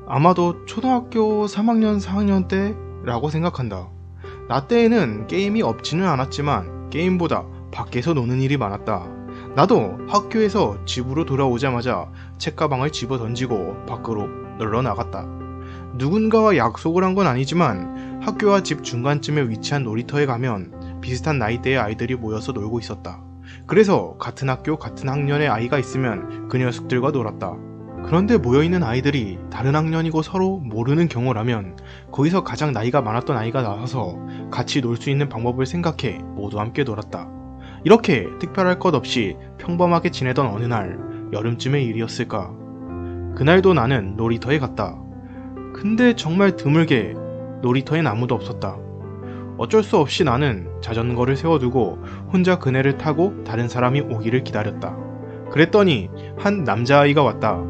아마도 초등학교 3학년, 4학년 때라고 생각한다. 나 때에는 게임이 없지는 않았지만 게임보다 밖에서 노는 일이 많았다. 나도 학교에서 집으로 돌아오자마자 책가방을 집어 던지고 밖으로 놀러 나갔다. 누군가와 약속을 한 건 아니지만 학교와 집 중간쯤에 위치한 놀이터에 가면 비슷한 나이대의 아이들이 모여서 놀고 있었다. 그래서 같은 학교, 같은 학년의 아이가 있으면 그 녀석들과 놀았다. 그런데 모여있는 아이들이 다른 학년이고 서로 모르는 경우라면 거기서 가장 나이가 많았던 아이가 나와서 같이 놀 수 있는 방법을 생각해 모두 함께 놀았다. 이렇게 특별할 것 없이 평범하게 지내던 어느 날, 여름쯤의 일이었을까. 그날도 나는 놀이터에 갔다. 근데 정말 드물게 놀이터엔 아무도 없었다. 어쩔 수 없이 나는 자전거를 세워두고 혼자 그네를 타고 다른 사람이 오기를 기다렸다. 그랬더니 한 남자아이가 왔다.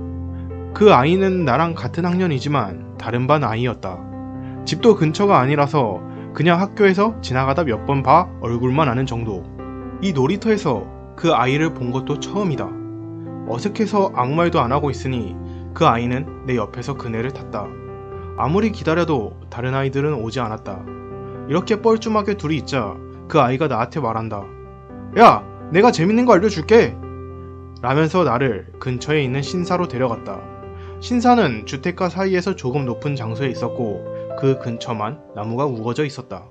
그 아이는 나랑 같은 학년이지만 다른 반 아이였다. 집도 근처가 아니라서 그냥 학교에서 지나가다 몇 번 봐 얼굴만 아는 정도. 이 놀이터에서 그 아이를 본 것도 처음이다. 어색해서 아무 말도 안 하고 있으니 그 아이는 내 옆에서 그네를 탔다. 아무리 기다려도 다른 아이들은 오지 않았다. 이렇게 뻘쭘하게 둘이 있자 그 아이가 나한테 말한다. 야, 내가 재밌는 거 알려줄게! 라면서 나를 근처에 있는 신사로 데려갔다. 신사는 주택가 사이에서 조금 높은 장소에 있었고 그 근처만 나무가 우거져 있었다.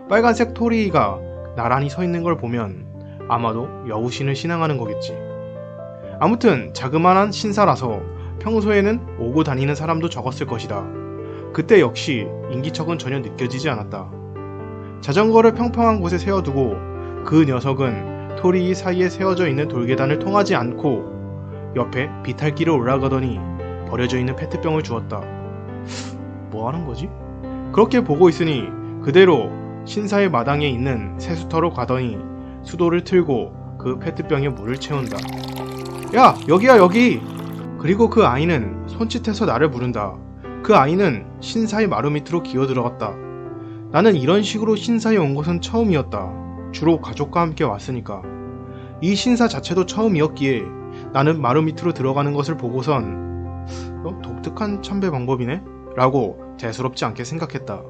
빨간색 토리가 나란히 서 있는 걸 보면 아마도 여우신을 신앙하는 거겠지. 아무튼 자그마한 신사라서 평소에는 오고 다니는 사람도 적었을 것이다. 그때 역시 인기척은 전혀 느껴지지 않았다. 자전거를 평평한 곳에 세워두고 그 녀석은 토리 사이에 세워져 있는 돌계단을 통하지 않고 옆에 비탈길을 올라가더니 버려져 있는 페트병을 주었다. 뭐 하는 거지? 그렇게 보고 있으니 그대로 신사의 마당에 있는 세수터로 가더니 수도를 틀고 그 페트병에 물을 채운다. 야, 여기야 여기! 그리고 그 아이는 손짓해서 나를 부른다. 그 아이는 신사의 마루 밑으로 기어 들어갔다. 나는 이런 식으로 신사에 온 것은 처음이었다. 주로 가족과 함께 왔으니까. 이 신사 자체도 처음이었기에 나는 마루 밑으로 들어가는 것을 보고선 독특한 참배 방법이네? 라고 대수롭지 않게 생각했다.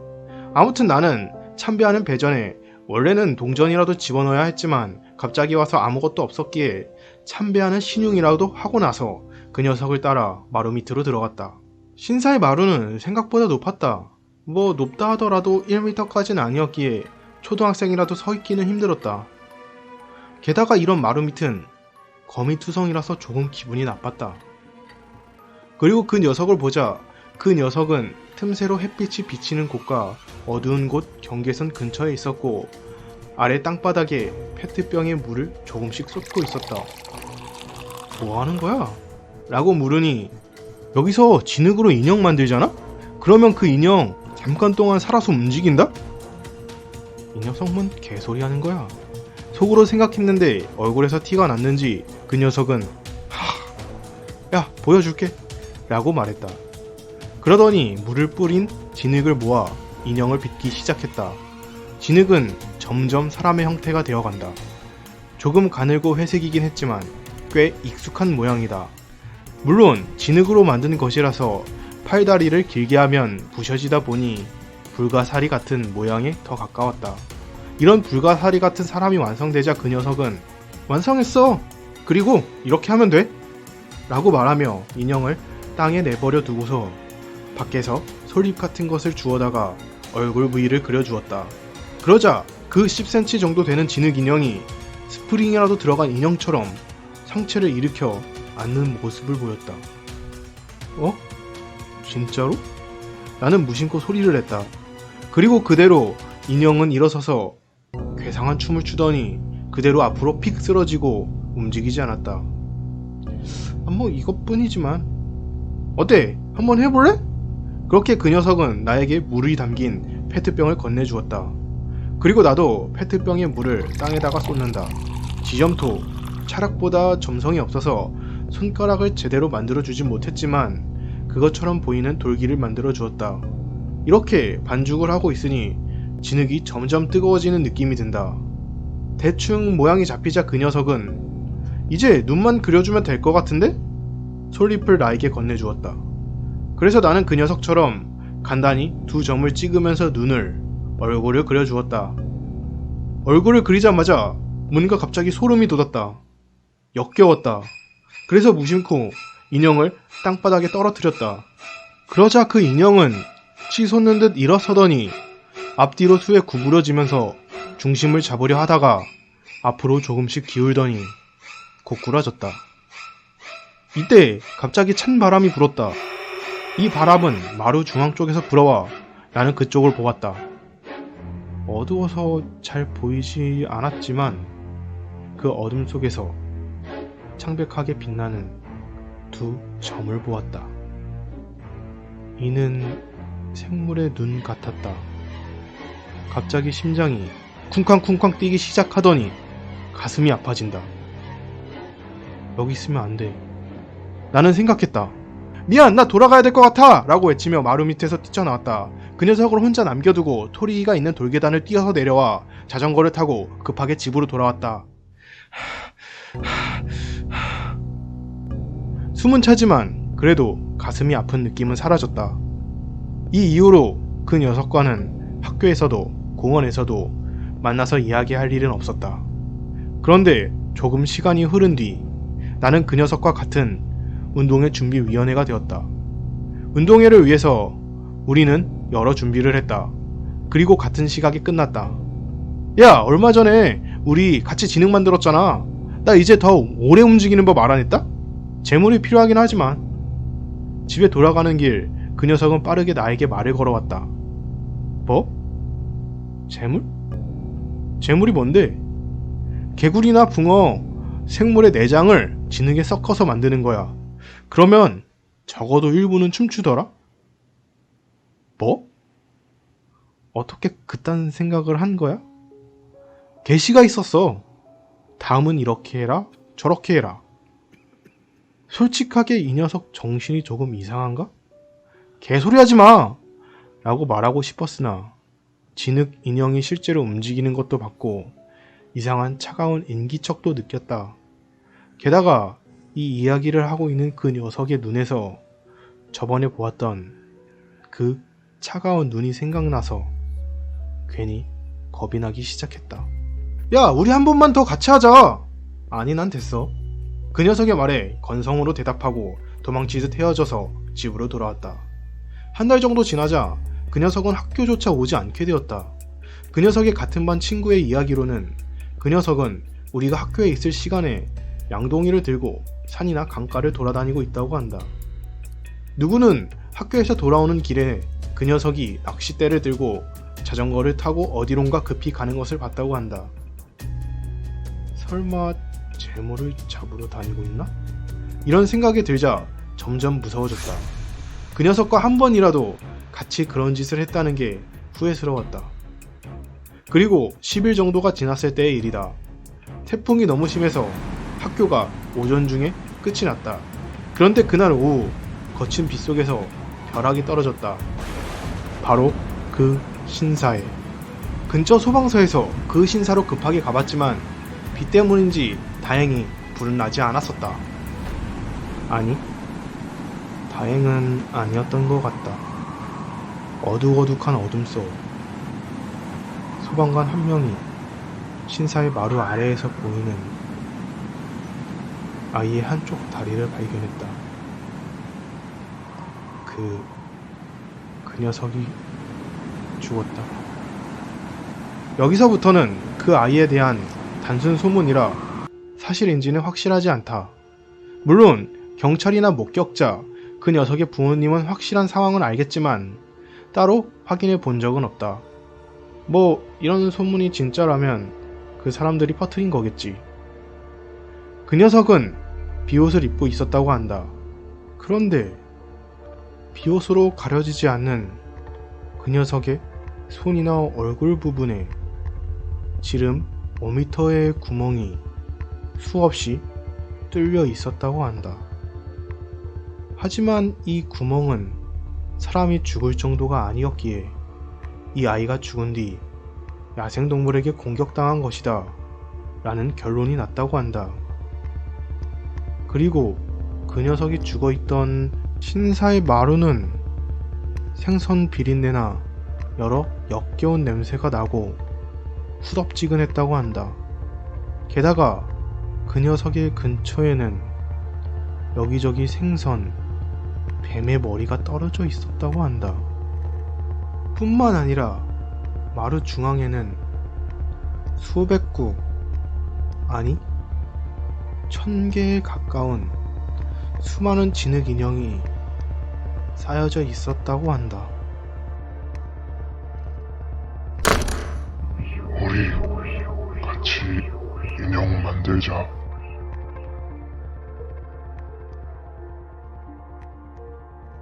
아무튼 나는 참배하는 배전에 원래는 동전이라도 집어넣어야 했지만 갑자기 와서 아무것도 없었기에 참배하는 신용이라도 하고 나서 그 녀석을 따라 마루 밑으로 들어갔다. 신사의 마루는 생각보다 높았다. 뭐 높다 하더라도 1m까지는 아니었기에 초등학생이라도 서 있기는 힘들었다. 게다가 이런 마루 밑은 거미투성이라서 조금 기분이 나빴다. 그리고 그 녀석을 보자 그 녀석은 틈새로 햇빛이 비치는 곳과 어두운 곳 경계선 근처에 있었고 아래 땅바닥에 페트병에 물을 조금씩 쏟고 있었다. 뭐 하는 거야? 라고 물으니 여기서 진흙으로 인형 만들잖아? 그러면 그 인형 잠깐 동안 살아서 움직인다? 이 녀석은 개소리 하는 거야. 속으로 생각했는데 얼굴에서 티가 났는지 그 녀석은 야, 보여줄게 라고 말했다. 그러더니 물을 뿌린 진흙을 모아 인형을 빚기 시작했다. 진흙은 점점 사람의 형태가 되어간다. 조금 가늘고 회색이긴 했지만 꽤 익숙한 모양이다. 물론 진흙으로 만든 것이라서 팔다리를 길게 하면 부셔지다 보니 불가사리 같은 모양에 더 가까웠다. 이런 불가사리 같은 사람이 완성되자 그 녀석은 완성했어! 그리고 이렇게 하면 돼! 라고 말하며 인형을 땅에 내버려 두고서 밖에서 솔잎 같은 것을 주워다가 얼굴 부위를 그려주었다. 그러자 그 10cm 정도 되는 진흙 인형이 스프링이라도 들어간 인형처럼 상체를 일으켜 앉는 모습을 보였다. 어? 진짜로? 나는 무심코 소리를 냈다. 그리고 그대로 인형은 일어서서 괴상한 춤을 추더니 그대로 앞으로 픽 쓰러지고 움직이지 않았다. 뭐 이것뿐이지만 어때? 한번 해볼래? 그렇게 그 녀석은 나에게 물이 담긴 페트병을 건네주었다. 그리고 나도 페트병에 물을 땅에다가 쏟는다. 지점토, 차락보다 점성이 없어서 손가락을 제대로 만들어주지 못했지만 그것처럼 보이는 돌기를 만들어 주었다. 이렇게 반죽을 하고 있으니 진흙이 점점 뜨거워지는 느낌이 든다. 대충 모양이 잡히자 그 녀석은 이제 눈만 그려주면 될 것 같은데? 솔잎을 나에게 건네주었다. 그래서 나는 그 녀석처럼 간단히 두 점을 찍으면서 얼굴을 그려주었다. 얼굴을 그리자마자 뭔가 갑자기 소름이 돋았다. 역겨웠다. 그래서 무심코 인형을 땅바닥에 떨어뜨렸다. 그러자 그 인형은 치솟는 듯 일어서더니 앞뒤로 수에 구부러지면서 중심을 잡으려 하다가 앞으로 조금씩 기울더니 고꾸라졌다. 이때 갑자기 찬 바람이 불었다. 이 바람은 마루 중앙 쪽에서 불어와 나는 그쪽을 보았다. 어두워서 잘 보이지 않았지만 그 어둠 속에서 창백하게 빛나는 두 점을 보았다. 이는 생물의 눈 같았다. 갑자기 심장이 쿵쾅쿵쾅 뛰기 시작하더니 가슴이 아파진다. 여기 있으면 안 돼. 나는 생각했다. 미안, 나 돌아가야 될 것 같아! 라고 외치며 마루 밑에서 뛰쳐나왔다. 그 녀석을 혼자 남겨두고 토리가 있는 돌계단을 뛰어서 내려와 자전거를 타고 급하게 집으로 돌아왔다. 숨은 차지만 그래도 가슴이 아픈 느낌은 사라졌다. 이 이후로 그 녀석과는 학교에서도 공원에서도 만나서 이야기할 일은 없었다. 그런데 조금 시간이 흐른 뒤 나는 그 녀석과 같은 운동회 준비위원회가 되었다. 운동회를 위해서 우리는 여러 준비를 했다. 그리고 같은 시각이 끝났다. 야, 얼마 전에 우리 같이 진흙 만들었잖아. 나 이제 더 오래 움직이는 법 알아냈다? 재물이 필요하긴 하지만. 집에 돌아가는 길 그 녀석은 빠르게 나에게 말을 걸어왔다. 뭐? 재물? 재물이 뭔데? 개구리나 붕어, 생물의 내장을 진흙에 섞어서 만드는 거야. 그러면 적어도 일부는 춤추더라? 뭐? 어떻게 그딴 생각을 한 거야? 계시가 있었어. 다음은 이렇게 해라, 저렇게 해라. 솔직하게 이 녀석 정신이 조금 이상한가? 개소리 하지 마! 라고 말하고 싶었으나 진흙 인형이 실제로 움직이는 것도 봤고 이상한 차가운 인기척도 느꼈다. 게다가 이 이야기를 하고 있는 그 녀석의 눈에서 저번에 보았던 그 차가운 눈이 생각나서 괜히 겁이 나기 시작했다. 야, 우리 한 번만 더 같이 하자! 아니, 난 됐어. 그 녀석의 말에 건성으로 대답하고 도망치듯 헤어져서 집으로 돌아왔다. 한 달 정도 지나자 그 녀석은 학교조차 오지 않게 되었다. 그 녀석의 같은 반 친구의 이야기로는 그 녀석은 우리가 학교에 있을 시간에 양동이를 들고 산이나 강가를 돌아다니고 있다고 한다. 누구는 학교에서 돌아오는 길에 그 녀석이 낚싯대를 들고 자전거를 타고 어디론가 급히 가는 것을 봤다고 한다. 설마 재물을 잡으러 다니고 있나? 이런 생각이 들자 점점 무서워졌다. 그 녀석과 한 번이라도 같이 그런 짓을 했다는 게 후회스러웠다. 그리고 10일 정도가 지났을 때의 일이다. 태풍이 너무 심해서 학교가 오전 중에 끝이 났다. 그런데 그날 오후 거친 빗속에서 벼락이 떨어졌다. 바로 그 신사에. 근처 소방서에서 그 신사로 급하게 가봤지만 비 때문인지 다행히 불은 나지 않았었다. 아니, 다행은 아니었던 것 같다. 어둑어둑한 어둠 속 소방관 한 명이 신사의 마루 아래에서 보이는 아이의 한쪽 다리를 발견했다. 그 녀석이 죽었다. 여기서부터는 그 아이에 대한 단순 소문이라 사실인지는 확실하지 않다. 물론 경찰이나 목격자, 그 녀석의 부모님은 확실한 상황은 알겠지만 따로 확인해 본 적은 없다. 뭐 이런 소문이 진짜라면 그 사람들이 퍼뜨린 거겠지. 그 녀석은 비옷을 입고 있었다고 한다. 그런데 비옷으로 가려지지 않는 그 녀석의 손이나 얼굴 부분에 지름 5m의 구멍이 수없이 뚫려 있었다고 한다. 하지만 이 구멍은 사람이 죽을 정도가 아니었기에 이 아이가 죽은 뒤 야생동물에게 공격당한 것이다 라는 결론이 났다고 한다. 그리고 그 녀석이 죽어있던 신사의 마루는 생선 비린내나 여러 역겨운 냄새가 나고 후덥지근했다고 한다. 게다가 그 녀석의 근처에는 여기저기 생선, 뱀의 머리가 떨어져 있었다고 한다. 뿐만 아니라 마루 중앙에는 수백 구, 아니 1000개에 가까운 수많은 진흙 인형이 쌓여져 있었다고 한다. 우리 같이 인형 만들자.